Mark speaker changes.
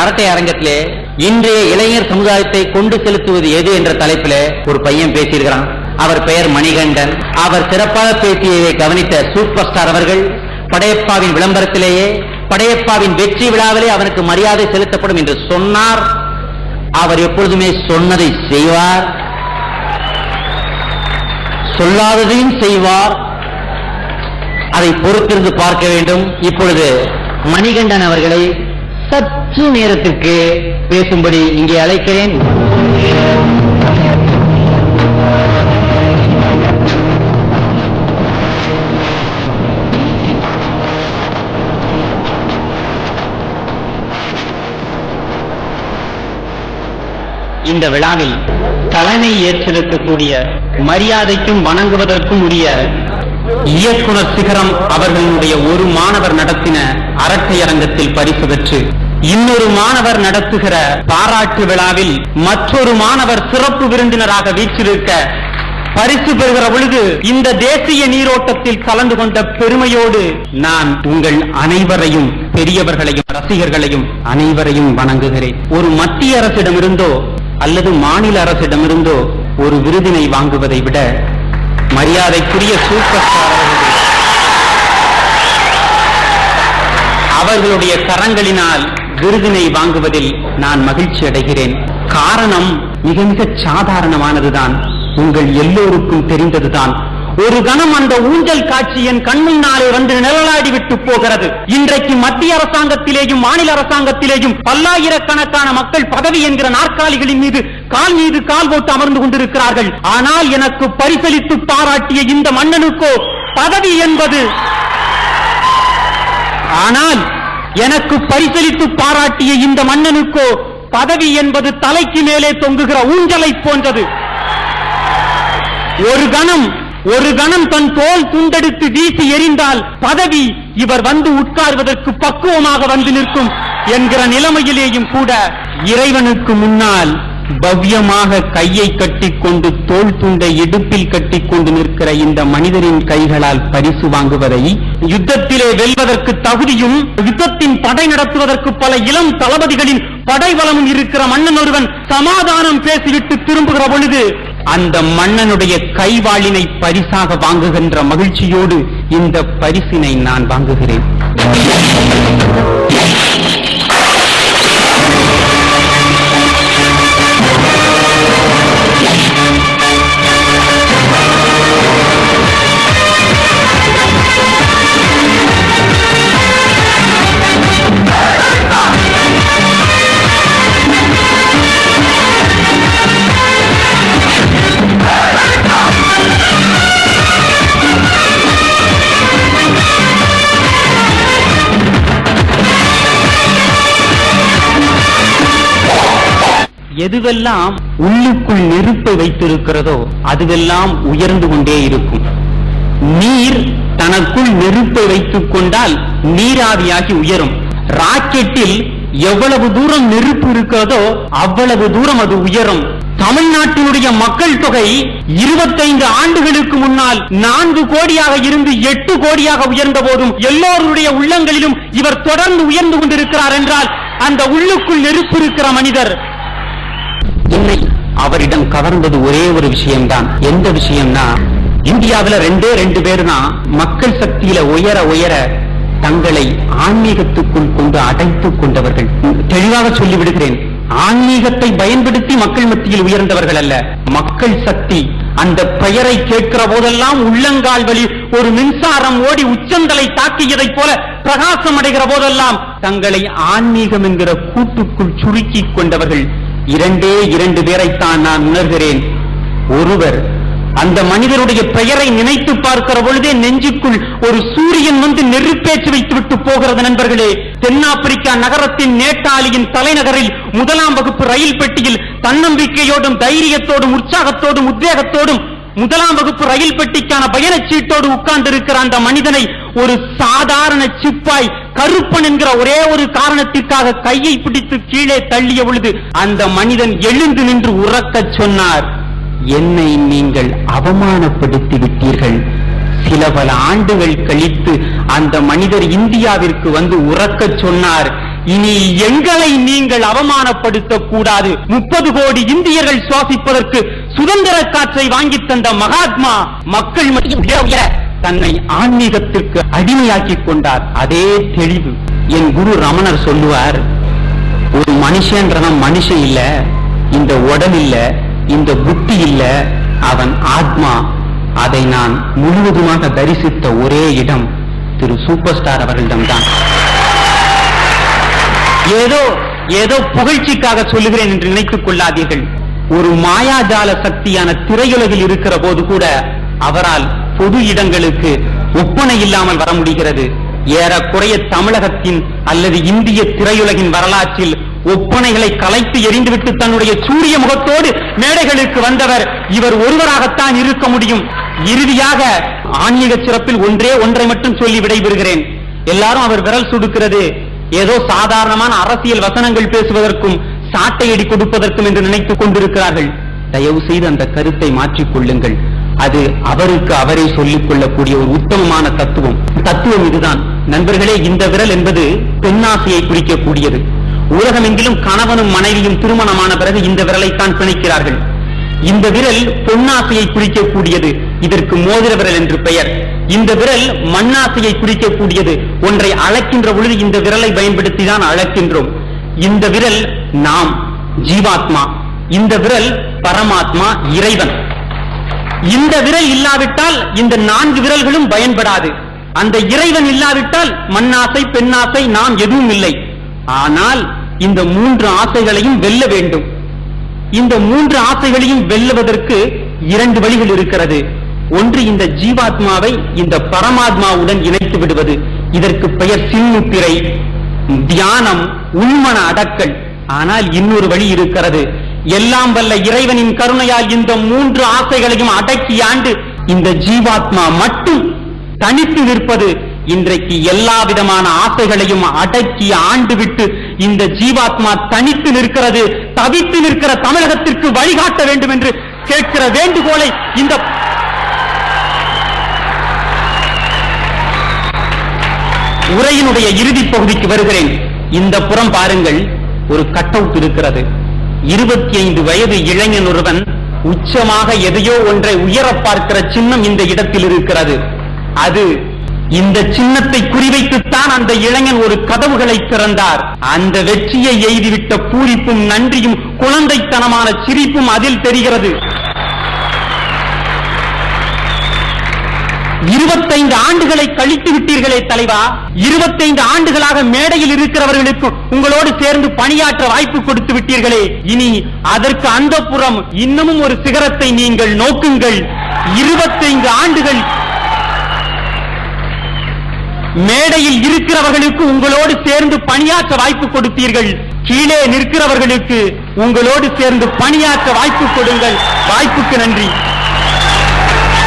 Speaker 1: அரட்டை அரங்கத்திலே இன்றைய இளைஞர் சமுதாயத்தை கொண்டு செலுத்துவது எது என்ற தலைப்பிலே ஒரு பையன் பேசியிருக்கிறான். அவர் பெயர் மணிகண்டன். அவர் சிறப்பாக பேசியதை கவனித்த சூப்பர் ஸ்டார் அவர்கள் படையப்பாவின் விளம்பரத்திலேயே படையப்பாவின் வெற்றி விழாவிலே அவனுக்கு மரியாதை செலுத்தப்படும் என்று சொன்னார். அவர் எப்பொழுதுமே சொன்னதை செய்வார், சொல்லாததையும் செய்வார். அதை பொறுத்திருந்து பார்க்க வேண்டும். இப்பொழுது மணிகண்டன் அவர்களை சற்று நேரத்திற்கு பேசும்படி இங்கே அழைக்கிறேன். இந்த விழாவில் தலைமை ஏற்றிருக்கக்கூடிய மரியாதைக்கும் வணங்குவதற்கும் உரிய இயக்குனர் சிகரம் அவர்களுடைய ஒரு மாணவர் நடத்தின அரட்டை அரங்கத்தில் பரிசு பெற்று இன்னொரு மாணவர் நடத்துகிற பாராட்டு விழாவில் மற்றொரு மாணவர் சிறப்பு விருந்தினராக வீற்றிருக்க பரிசு பெறுகிற பொழுது இந்த தேசிய நீரோட்டத்தில் கலந்து கொண்ட பெருமையோடு நான் உங்கள் அனைவரையும், பெரியவர்களையும் ரசிகர்களையும் அனைவரையும் வணங்குகிறேன். ஒரு மத்திய அரசிடமிருந்தோ அல்லது மாநில அரசிடமிருந்தோ ஒரு விருதினை வாங்குவதை விட மரியாதைக்குரிய சூப்பர் ஸ்டார் அவர்களுடைய கரங்களினால் விருதினை வாங்குவதில் நான் மகிழ்ச்சி அடைகிறேன். காரணம் மிக மிக சாதாரணமானதுதான், உங்கள் எல்லோருக்கும் தெரிந்ததுதான். ஒரு கணம் அந்த ஊஞ்சல் காட்சி என் கண்முன்னாலே வந்து நிழலாடி விட்டு போகிறது. இன்றைக்கு மத்திய அரசாங்கத்திலேயும் மாநில அரசாங்கத்திலேயும் பல்லாயிரக்கணக்கான மக்கள் பதவி என்கிற நாற்காலிகளின் மீது கால் போட்டு அமர்ந்து கொண்டிருக்கிறார்கள். ஆனால் எனக்கு பரிசளித்து பாராட்டிய இந்த மன்னனுக்கோ பதவி என்பது, ஆனால் எனக்கு பரிசளித்து பாராட்டிய இந்த மன்னனுக்கோ பதவி என்பது தலைக்கு மேலே தொங்குகிற ஊஞ்சலை போன்றது. ஒரு கணம் தன் தோல் துண்டெடுத்து வீசி எறிந்தால் பதவி இவர் வந்து உட்கார்வதற்கு பக்குவமாக வந்து நிற்கும் என்கிற நிலைமையிலேயும் கூட இறைவனுக்கு முன்னால் பவ்யமாக கையை கட்டிக்கொண்டு தோல் துண்டை இடுப்பில் கட்டிக்கொண்டு நிற்கிற இந்த மனிதரின் கைகளால் பரிசு வாங்குவதை, யுத்தத்திலே வெல்வதற்கு தகுதியும் யுத்தத்தின் படை நடத்துவதற்கு பல இளம் தளபதிகளின் படைபலமும் இருக்கிற மன்னன் ஒருவன் சமாதானம் பேசிவிட்டு திரும்புகிற பொழுது அந்த மன்னனுடைய கைவாளினை பரிசாக வாங்குகின்ற மகிழ்ச்சியோடு இந்த பரிசினை நான் வாங்குகிறேன். எதுவெல்லாம் உள்ளுக்குள் நெருப்பை வைத்திருக்கிறதோ அதுவெல்லாம் உயர்ந்து கொண்டே இருக்கும். நீர் தனக்குள் நெருப்பை வைத்துக் கொண்டால் நீராவியாகி உயரும். ராக்கெட்டில் எவ்வளவு தூரம் நெருப்பு இருக்கிறதோ அவ்வளவு தூரம் அது உயரும். தமிழ்நாட்டினுடைய மக்கள் தொகை 25 ஆண்டுகளுக்கு முன்னால் 4 கோடியாக இருந்து 8 கோடியாக உயர்ந்த போதும் எல்லோருடைய உள்ளங்களிலும் இவர் தொடர்ந்து உயர்ந்து கொண்டிருக்கிறார் என்றால் அந்த உள்ளுக்குள் நெருப்பு இருக்கிற மனிதர். என்னை அவரிடம் கவர்ந்தது ஒரே ஒரு விஷயம்தான். எந்த விஷயம்னா, இந்தியாவில் 2 பேர் தான் மக்கள் சக்தியில உயர உயர தங்களை ஆன்மீகத்துக்குள் கொண்டு அடைத்துக் கொண்டவர்கள். தெளிவாக சொல்லிவிடுகிறேன், ஆன்மீகத்தை பயன்படுத்தி மக்கள் மத்தியில் உயர்ந்தவர்கள் அல்ல. மக்கள் சக்தி அந்த பெயரை கேட்கிற போதெல்லாம் உள்ளங்கால் வழி ஒரு மின்சாரம் ஓடி உச்சந்தலை தாக்கியதைப் போல பிரகாசம் அடைகிற போதெல்லாம் தங்களை ஆன்மீகம் என்கிற கூட்டுக்குள் சுருக்கிக் கொண்டவர்கள் 2 பேரைத்தான் நான் உணர்கிறேன். ஒருவர் அந்த மனிதருடைய பெயரை நினைத்து பார்க்கிற பொழுதே நெஞ்சுக்குள் ஒரு சூரியன் வந்து நெருப்பேற்றி வைத்துவிட்டு போகிறது. நண்பர்களே, தென்னாப்பிரிக்கா நகரத்தின் நேட்டாலியின் தலைநகரில் 1ஆம் வகுப்பு ரயில் பெட்டியில் தன்னம்பிக்கையோடும் தைரியத்தோடும் உற்சாகத்தோடும் உத்வேகத்தோடும் 1ஆம் வகுப்பு ரயில் பெட்டிக்கான பயணச்சீட்டோடு உட்கார்ந்திருக்கிற அந்த மனிதனை ஒரு சாதாரண சிப்பாய் கருப்பன் என்கிற ஒரே ஒரு காரணத்திற்காக கையை பிடித்து கீழே தள்ளிய பொழுது அந்த மனிதன் எழுந்து நின்று உறக்கச் சொன்னார், என்னை நீங்கள் அவமானப்படுத்தி விட்டீர்கள். சில பல ஆண்டுகள் கழித்து அந்த மனிதர் இந்தியாவிற்கு வந்து உறக்கச் சொன்னார், இனி எங்களை நீங்கள் அவமானப்படுத்தக் கூடாது. 30 கோடி இந்தியர்கள் சுவாசிப்பதற்கு சுதந்திர காற்றை வாங்கி தந்த மகாத்மா மக்கள் மத்தியில் தன்னை ஆன்மீகத்திற்கு அடிமையாக்கிக் கொண்டார். அதே தெளிவு என் குரு ரமணர் சொல்லுவார், ஒரு மனுஷன்றவன் மனுஷன் இல்ல, இந்த உடல் இல்ல, இந்த புத்தி இல்ல, அவன் ஆத்மா. அதை நான் முழுவதுமாக தரிசித்த ஒரே இடம் திரு சூப்பர் ஸ்டார் அவர்களிடம்தான். ஏதோ புகழ்ச்சிக்காக சொல்லுகிறேன் என்று நினைத்துக் கொள்ளாதீர்கள். ஒரு மாயாஜால சக்தியான திரையுலகில் இருக்கிற போது கூட அவரால் பொது இடங்களுக்கு ஒப்பனை இல்லாமல் வர முடிகிறது. ஏறக்குறைய தமிழகத்தின் அல்லது இந்திய திரையுலகின் வரலாற்றில் ஒப்பனைகளை கலைத்து எறிந்துவிட்டு தன்னுடைய சூரிய முகத்தோடு மேடைகளுக்கு வந்தவர் இவர் ஒருவராகத்தான் இருக்க முடியும். இறுதியாக ஆன்மீக சிறப்பில் ஒன்றை மட்டும் சொல்லி விடைபெறுகிறேன். எல்லாரும் அவர் விரல் சுடுக்கிறது ஏதோ சாதாரணமான அரசியல் வசனங்கள் பேசுவதற்கும் சாட்டையடி கொடுப்பதற்கும் என்று நினைத்துக் கொண்டிருக்கிறார்கள். தயவு செய்து அந்த கருத்தை மாற்றிக் கொள்ளுங்கள். அது அவருக்கு அவரே சொல்லிக் கொள்ளக்கூடிய ஒரு உத்தமமான தத்துவம் இதுதான். நண்பர்களே, இந்த விரல் என்பது பெண்ணாசையை குறிக்கக்கூடியது. உலகமெங்கிலும் கணவனும் மனைவியும் திருமணமான பிறகு இந்த விரலைத்தான் பிணைக்கிறார்கள். இந்த விரல் பொன்னாசையை குறிக்கக்கூடியது. இதற்கு மோதிர விரல் என்று பெயர். இந்த விரல் மண்ணாசையை குறிக்கக்கூடியது. ஒன்றை அளக்கின்ற பொழுது இந்த விரலை பயன்படுத்தி தான் அளக்கின்றோம். இந்த விரல் நாம் ஜீவாத்மா, இந்த விரல் பரமாத்மா இறைவன். இந்த விரல் இல்லாவிட்டால் இந்த 4 விரல்களும் பயன்படாது. அந்த இறைவன் இல்லாவிட்டால் மண்ணாசை, பெண்ணாசை, நாம் எதுவும் இல்லை. ஆனால் இந்த 3 ஆசைகளையும் வெல்ல வேண்டும். இந்த 3 ஆசைகளையும் வெல்லுவதற்கு 2 வழிகள் இருக்கிறது. ஒன்று, இந்த ஜீவாத்மாவை இந்த பரமாத்மாவுடன் இணைத்து விடுவது. இதற்கு பெயர் சின்முத்திரை, தியானம், உண்மன அடக்கல். ஆனால் இன்னொரு வழி இருக்கிறது. எல்லாம் வல்ல இறைவனின் கருணையால் இந்த 3 ஆசைகளையும் அடக்கி ஆண்டு இந்த ஜீவாத்மா மட்டும் தனித்து நிற்பது. இன்றைக்கு எல்லா விதமான ஆசைகளையும் அடக்கி ஆண்டு விட்டு இந்த ஜீவாத்மா தனித்து நிற்கிறது. தவித்து நிற்கிற தமிழகத்திற்கு வழிகாட்ட வேண்டும் என்று கேட்கிற வேண்டுகோளை இந்த உரையினுடைய இறுதி பகுதிக்கு வருகிறேன். இந்த புறம் பாருங்கள், ஒரு கட் அவுட் இருக்கிறது. 25 வயது இளைஞன் ஒருவன் உச்சமாக எதையோ ஒன்றை உயர பார்க்கிற சின்னம் இந்த இடத்தில் இருக்கிறது. அது இந்த சின்னத்தை குறிவைத்துத்தான் அந்த இளைஞன் ஒரு கதவுகளை திறந்தார். அந்த வெற்றியை எய்துவிட்ட பூரிப்பும் நன்றியும் குழந்தைத்தனமான சிரிப்பும் அதில் தெரிகிறது. 25 ஆண்டுகளை கழித்து விட்டீர்களே தலைவா. 25 ஆண்டுகளாக மேடையில் இருக்கிறவர்களுக்கு உங்களோடு சேர்ந்து பணியாற்ற வாய்ப்பு கொடுத்து விட்டீர்களே. இனி அதற்கு அந்த புறம் இன்னமும் ஒரு சிகரத்தை நீங்கள் நோக்குங்கள். 25 ஆண்டுகள் மேடையில் இருக்கிறவர்களுக்கு உங்களோடு சேர்ந்து பணியாற்ற வாய்ப்பு கொடுத்தீர்கள். கீழே நிற்கிறவர்களுக்கு உங்களோடு சேர்ந்து பணியாற்ற வாய்ப்பு கொடுங்கள். வாய்ப்புக்கு நன்றி.